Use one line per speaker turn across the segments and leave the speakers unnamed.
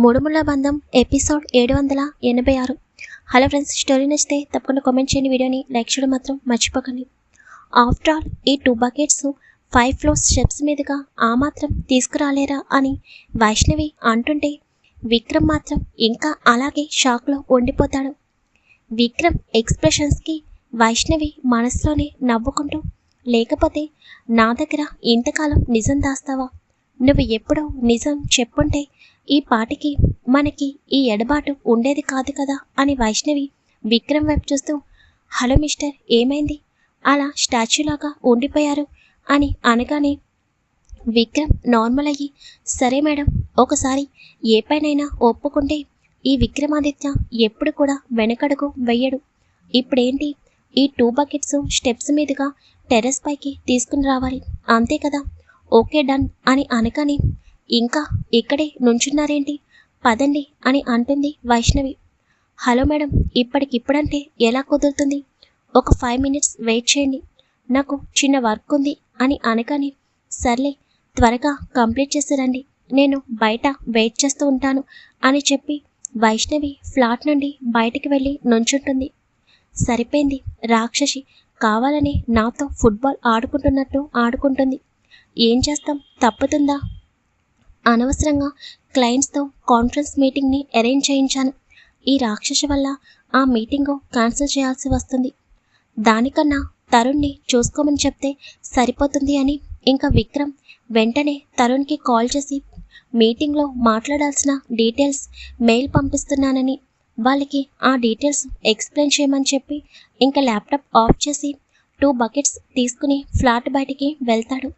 మూడుముళ్ళ బంధం episode 786. Hello friends, story నచ్చితే తప్పకుండా కామెంట్ చేయండి, వీడియోని లైక్ చేయడం మాత్రం మర్చిపోకండి. ఆఫ్టర్ ఆల్ ఈ 2 బకెట్స్ 5 ఫ్లోర్స్ స్టెప్స్ మీదుగా ఆ మాత్రం తీసుకురాలేరా అని వైష్ణవి అంటుంటే విక్రమ్ మాత్రం ఇంకా అలాగే షాక్లో ఉండిపోతాడు. విక్రమ్ ఎక్స్ప్రెషన్స్కి వైష్ణవి మనసులోనే నవ్వుకుంటూ, లేకపోతే నా దగ్గర ఇంతకాలం నిజం దాస్తావా? నువ్వు ఎప్పుడో నిజం చెప్పుంటే ఈ పాటికి మనకి ఈ ఎడబాటు ఉండేది కాదు కదా అని వైష్ణవి విక్రమ్ వైపు చూస్తూ, హలో మిస్టర్, ఏమైంది అలా స్టాచ్యూలాగా ఉండిపోయారు అని అనగానే విక్రమ్ నార్మల్ అయ్యి, సరే మేడం, ఒకసారి ఏ పైనైనా ఒప్పుకుంటే ఈ విక్రమాదిత్య ఎప్పుడు కూడా వెనకడుగు వెయ్యడు. ఇప్పుడేంటి, ఈ 2 బకెట్స్ స్టెప్స్ మీదుగా టెర్రస్ పైకి తీసుకుని రావాలి, అంతే కదా? ఓకే, డన్ అని అనగానే, ఇంకా ఇక్కడే నుంచున్నారేంటి, పదండి అని అంటుంది వైష్ణవి. హలో మేడం, ఇప్పటికిప్పుడంటే ఎలా కుదురుతుంది? ఒక 5 మినిట్స్ వెయిట్ చేయండి, నాకు చిన్న వర్క్ ఉంది అని అనగానే, సర్లే త్వరగా కంప్లీట్ చేసిరండి, నేను బయట వెయిట్ చేస్తూ ఉంటాను అని చెప్పి వైష్ణవి ఫ్లాట్ నుండి బయటికి వెళ్ళి నుంచుంటుంది. సరిపోయింది, రాక్షసి కావాలని నాతో ఫుట్బాల్ ఆడుకుంటున్నట్టు ఆడుకుంటుంది. ఏం చేస్తాం, తప్పుతుందా? అనవసరంగా క్లయింట్స్తో కాన్ఫరెన్స్ మీటింగ్ని అరేంజ్ చేయించాను. ఈ రాక్షసి వల్ల ఆ మీటింగు క్యాన్సిల్ చేయాల్సి వస్తుంది. దానికన్నా తరుణ్ని చూసుకోమని చెప్తే సరిపోతుంది అని ఇంకా విక్రమ్ వెంటనే తరుణ్కి కాల్ చేసి మీటింగ్లో మాట్లాడాల్సిన డీటెయిల్స్ మెయిల్ పంపిస్తున్నానని, వాళ్ళకి ఆ డీటెయిల్స్ ఎక్స్ప్లెయిన్ చేయమని చెప్పి ఇంకా ల్యాప్టాప్ ఆఫ్ చేసి 2 బకెట్స్ తీసుకుని ఫ్లాట్ బయటికి వెళ్తాడు.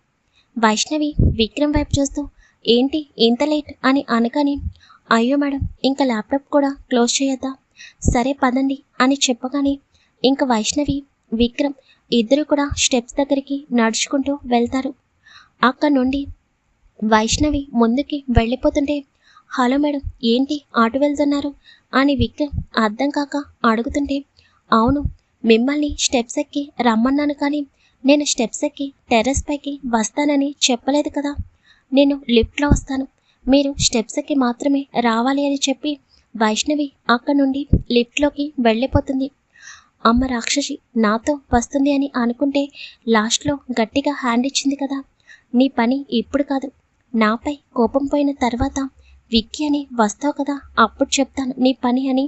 వైష్ణవి విక్రమ్ వైపు చూస్తూ, ఏంటి ఇంత లేట్ అని అనగానే, అయ్యో మేడం, ఇంకా ల్యాప్టాప్ కూడా క్లోజ్ చేయొద్దా? సరే పదండి అని చెప్పగానే ఇంకా వైష్ణవి విక్రమ్ ఇద్దరు కూడా స్టెప్స్ దగ్గరికి నడుచుకుంటూ వెళ్తారు. అక్కడ నుండి వైష్ణవి ముందుకి వెళ్ళిపోతుంటే, హలో మేడం, ఏంటి అటు వెళ్తున్నారు అని విక్రమ్ అర్థం కాక అడుగుతుంటే, అవును, మిమ్మల్ని స్టెప్స్ ఎక్కి రమ్మన్నాను, కానీ నేను స్టెప్స్ ఎక్కి టెర్రస్ పైకి వస్తానని చెప్పలేదు కదా. నేను లిఫ్ట్లో వస్తాను, మీరు స్టెప్స్ ఎక్కి మాత్రమే రావాలి అని చెప్పి వైష్ణవి అక్కడ నుండి లిఫ్ట్లోకి వెళ్ళిపోతుంది. అమ్మ రాక్షసి నాతో వస్తుంది అని అనుకుంటే లాస్ట్లో గట్టిగా హ్యాండ్ ఇచ్చింది కదా. నీ పని ఇప్పుడు కాదు, నాపై కోపం పోయిన తర్వాత విక్కీ అని వస్తావు కదా, అప్పుడు చెప్తాను నీ పని అని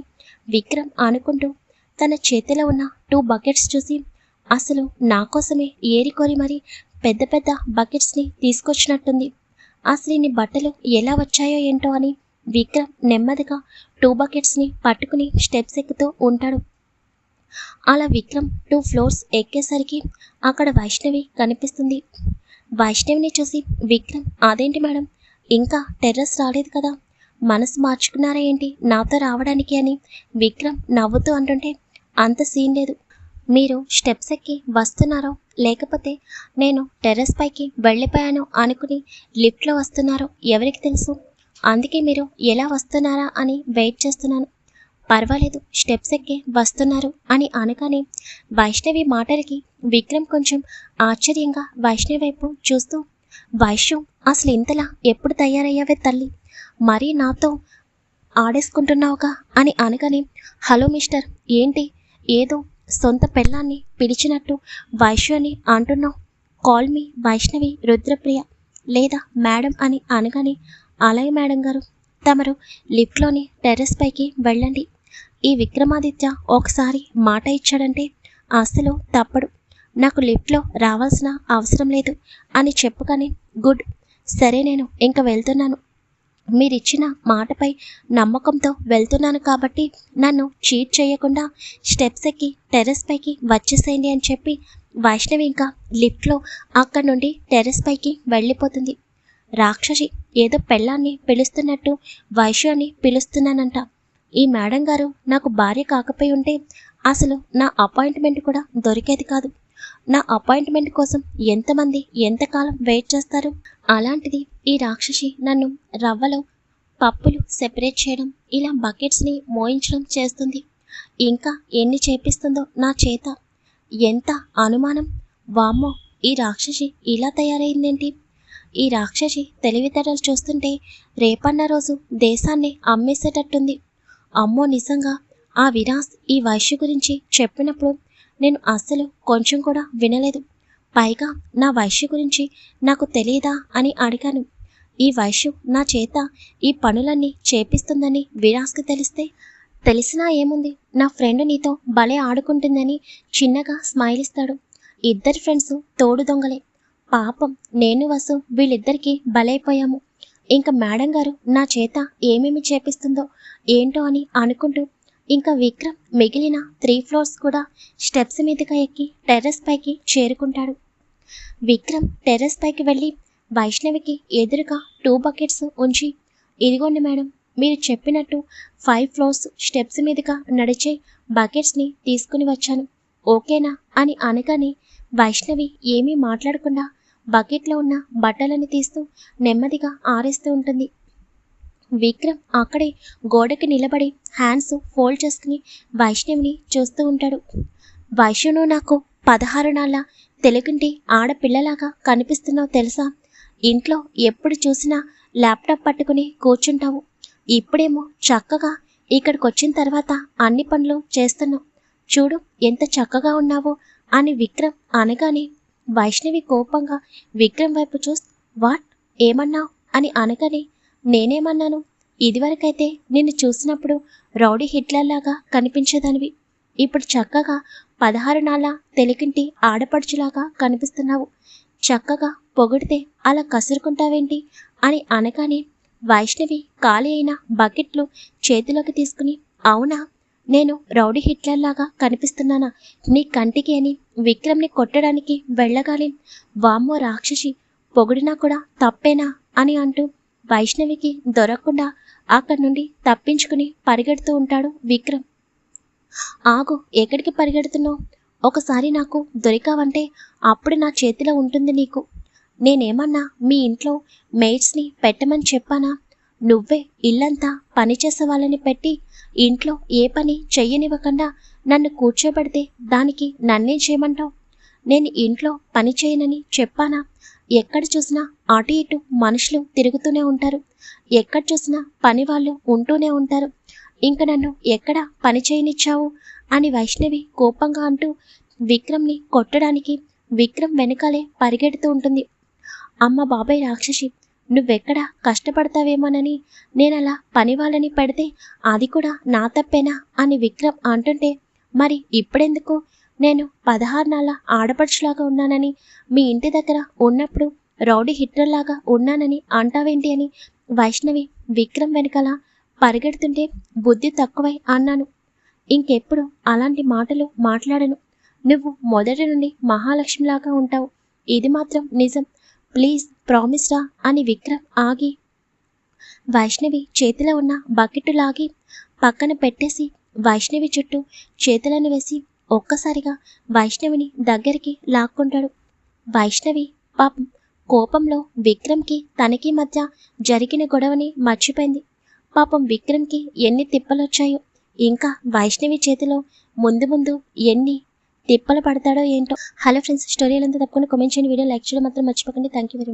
విక్రమ్ అనుకుంటూ తన చేతిలో ఉన్న 2 బకెట్స్ చూసి, అసలు నా కోసమే ఏరికోరి మరి పెద్ద పెద్ద బకెట్స్ని తీసుకొచ్చినట్టుంది. అసలు నీ బట్టలు ఎలా వచ్చాయో ఏంటో అని విక్రమ్ నెమ్మదిగా 2 బకెట్స్ని పట్టుకుని స్టెప్స్ ఎక్కుతూ ఉంటాడు. అలా విక్రమ్ 2 ఫ్లోర్స్ ఎక్కేసరికి అక్కడ వైష్ణవి కనిపిస్తుంది. వైష్ణవిని చూసి విక్రమ్, అదేంటి మేడం, ఇంకా టెర్రస్ రాలేదు కదా, మనసు మార్చుకున్నారా ఏంటి నాతో రావడానికి అని విక్రమ్ నవ్వుతూ అంటుంటే, అంత సీన్ లేదు, మీరు స్టెప్స్ ఎక్కి వస్తున్నారో లేకపోతే నేను టెర్రస్ పైకి వెళ్ళిపోయాను అనుకుని లిఫ్ట్లో వస్తున్నారో ఎవరికి తెలుసు, అందుకే మీరు ఎలా వస్తున్నారా అని వెయిట్ చేస్తున్నాను. పర్వాలేదు, స్టెప్స్ ఎక్కి వస్తున్నారు అని అనగానే వైష్ణవి మాటలకి విక్రమ్ కొంచెం ఆశ్చర్యంగా వైష్ణవి వైపు చూస్తూ, వైష్ణవ్, అసలు ఇంతలా ఎప్పుడు తయారయ్యావే తల్లి, మరీ నాతో ఆడేసుకుంటున్నావుగా అని అనగానే, హలో మిస్టర్, ఏంటి ఏదో సొంత పెళ్ళాన్ని పిలిచినట్టు వైష్ణవి అని అంటున్నావు? కాల్ మీ వైష్ణవి రుద్రప్రియ లేదా మేడం అని అనగానే, అలాగే మేడం గారు, తమరు లిఫ్ట్లోని టెర్రస్ పైకి వెళ్ళండి. ఈ విక్రమాదిత్య ఒకసారి మాట ఇచ్చాడంటే అసలు తప్పడు, నాకు లిఫ్ట్లో రావాల్సిన అవసరం లేదు అని చెప్పగానే, గుడ్, సరే నేను ఇంకా వెళ్తున్నాను, మీరిచ్చిన మాటపై నమ్మకంతో వెళ్తున్నాను కాబట్టి నన్ను చీట్ చేయకుండా స్టెప్స్ ఎక్కి టెర్రస్ పైకి వచ్చేసేయండి అని చెప్పి వైష్ణవి ఇంకా లిఫ్ట్లో అక్కడి నుండి టెర్రస్ పైకి వెళ్ళిపోతుంది. రాక్షసి ఏదో పెళ్ళాన్ని పిలుస్తున్నట్టు వైష్ణవిని పిలుస్తున్నానంట. ఈ మేడం గారు నాకు భార్య కాకపోయి ఉంటే అసలు నా అపాయింట్మెంట్ కూడా దొరికేది కాదు. నా అపాయింట్మెంట్ కోసం ఎంతమంది ఎంతకాలం వెయిట్ చేస్తారు? అలాంటిది ఈ రాక్షసి నన్ను రవ్వలో పప్పులు సెపరేట్ చేయడం, ఇలా బకెట్స్ని మోయించడం చేస్తుంది. ఇంకా ఎన్ని చేపిస్తుందో నా చేత. ఎంత అనుమానం! వామ్మో, ఈ రాక్షసి ఇలా తయారైందేంటి? ఈ రాక్షసి తెలివితేటలు చూస్తుంటే రేపన్న రోజు దేశాన్ని అమ్మేసేటట్టుంది. అమ్మో, నిజంగా ఆ విరాస్ ఈ వైశ్య గురించి చెప్పినప్పుడు నేను అస్సలు కొంచెం కూడా వినలేదు. పైగా నా వైశ్య గురించి నాకు తెలియదా అని అడిగాను. ఈ వైశ్య నా చేత ఈ పనులన్నీ చేపిస్తుందని విరాస్కి తెలిసినా ఏముంది, నా ఫ్రెండ్ నీతో భలే ఆడుకుంటుందని చిన్నగా స్మైల్ ఇస్తాడు. ఇద్దరు ఫ్రెండ్స్ తోడు దొంగలే. పాపం నేను వసు వీళ్ళిద్దరికీ బలైపోయాము. ఇంకా మేడం గారు నా చేత ఏమేమి చేపిస్తుందో ఏంటో అని అనుకుంటూ ఇంకా విక్రమ్ మిగిలిన 3 ఫ్లోర్స్ కూడా స్టెప్స్ మీదుగా ఎక్కి టెర్రస్ పైకి చేరుకుంటాడు. విక్రమ్ టెర్రస్ పైకి వెళ్ళి వైష్ణవికి ఎదురుగా 2 బకెట్స్ ఉంచి, ఇదిగోండి మేడం, మీరు చెప్పినట్టు 5 ఫ్లోర్స్ స్టెప్స్ మీదుగా నడిచే బకెట్స్ని తీసుకుని వచ్చాను, ఓకేనా అని అనగానే వైష్ణవి ఏమీ మాట్లాడకుండా బకెట్లో ఉన్న బట్టలని తీస్తూ నెమ్మదిగా ఆరేస్తూ ఉంటుంది. విక్రమ్ అక్కడే గోడకి నిలబడి హ్యాండ్స్ ఫోల్డ్ చేసుకుని వైష్ణవిని చూస్తూ ఉంటాడు. వైష్ణు, నాకు 16 నాళ్ళ తెలుగింటి ఆడపిల్లలాగా కనిపిస్తున్నావు తెలుసా? ఇంట్లో ఎప్పుడు చూసినా ల్యాప్టాప్ పట్టుకుని కూర్చుంటావు. ఇప్పుడేమో చక్కగా ఇక్కడికి వచ్చిన తర్వాత అన్ని పనులు చేస్తున్నావు. చూడు ఎంత చక్కగా ఉన్నావో అని విక్రమ్ అనగానే వైష్ణవి కోపంగా విక్రమ్ వైపు చూస్తూ, వాట్, ఏమన్నావు అని అనగానే, నేనేమన్నాను? ఇదివరకైతే నిన్ను చూసినప్పుడు రౌడీ హిట్లర్లాగా కనిపించేదానివి. ఇప్పుడు చక్కగా 16 నాళ్ళ తెలుగింటి ఆడపడుచులాగా కనిపిస్తున్నావు. చక్కగా పొగిడితే అలా కసురుకుంటావేంటి అని అనగానే వైష్ణవి ఖాళీ అయిన బకెట్లు చేతిలోకి తీసుకుని, అవునా, నేను రౌడీ హిట్లర్లాగా కనిపిస్తున్నానా నీ కంటికి అని విక్రమ్ని కొట్టడానికి వెళ్ళగానే, వామ్మో రాక్షసి, పొగిడినా కూడా తప్పేనా అని అంటూ వైష్ణవికి దొరకకుండా అక్కడి నుండి తప్పించుకుని పరిగెడుతూ ఉంటాడు విక్రమ్. ఆగు, ఎక్కడికి పరిగెడుతున్నావు? ఒకసారి నాకు దొరికావంటే అప్పుడు నా చేతిలో ఉంటుంది నీకు. నేనేమన్నా మీ ఇంట్లో మెయిడ్స్ని పెట్టమని చెప్పానా? నువ్వే ఇల్లంతా పనిచేసే వాళ్ళని పెట్టి ఇంట్లో ఏ పని చెయ్యనివ్వకుండా నన్ను కూర్చోబెడితే దానికి నన్నేం చేయమంటావు? నేను ఇంట్లో పని చేయనని చెప్పానా? ఎక్కడ చూసినా అటు ఇటు మనుషులు తిరుగుతూనే ఉంటారు, ఎక్కడ చూసినా పని వాళ్ళు ఉంటూనే ఉంటారు. ఇంక నన్ను ఎక్కడ పని చేయనిచ్చావు అని వైష్ణవి కోపంగా అంటూ విక్రమ్ని కొట్టడానికి విక్రమ్ వెనకాలే పరిగెడుతూ ఉంటుంది. అమ్మ బాబాయ్ రాక్షసి, నువ్వెక్కడ కష్టపడతావేమోనని నేనలా పని వాళ్ళని పెడితే అది కూడా నా తప్పేనా అని విక్రమ్ అంటుంటే, మరి ఇప్పుడెందుకు నేను 16 నాళ్ళ ఆడపడుచులాగా ఉన్నానని, మీ ఇంటి దగ్గర ఉన్నప్పుడు రౌడీ హిట్లర్లాగా ఉన్నానని అంటావేంటి అని వైష్ణవి విక్రమ్ వెనకాల పరిగెడుతుంటే, బుద్ధి తక్కువై అన్నాను. ఇంకెప్పుడు అలాంటి మాటలు మాట్లాడను. నువ్వు మొదటి నుండి మహాలక్ష్మిలాగా ఉంటావు, ఇది మాత్రం నిజం, ప్లీజ్ ప్రామిస్ రా అని విక్రమ్ ఆగి వైష్ణవి చేతిలో ఉన్న బకెట్ లాగి పక్కన పెట్టేసి వైష్ణవి చుట్టూ చేతులను వేసి ఒక్కసారిగా వైష్ణవిని దగ్గరికి లాక్కుంటాడు. వైష్ణవి పాపం కోపంలో విక్రమ్కి తనకి మధ్య జరిగిన గొడవని మర్చిపోయింది. పాపం విక్రమ్కి ఎన్ని తిప్పలొచ్చాయో, ఇంకా వైష్ణవి చేతిలో ముందు ముందు ఎన్ని తిప్పలు పడతాడో ఏంటో. హలో ఫ్రెండ్స్, స్టోరీ అంతా తప్పకుండా కామెంట్ చేయండి, వీడియో లైక్ చేయడం మాత్రం మర్చిపోకండి. Thank you very much.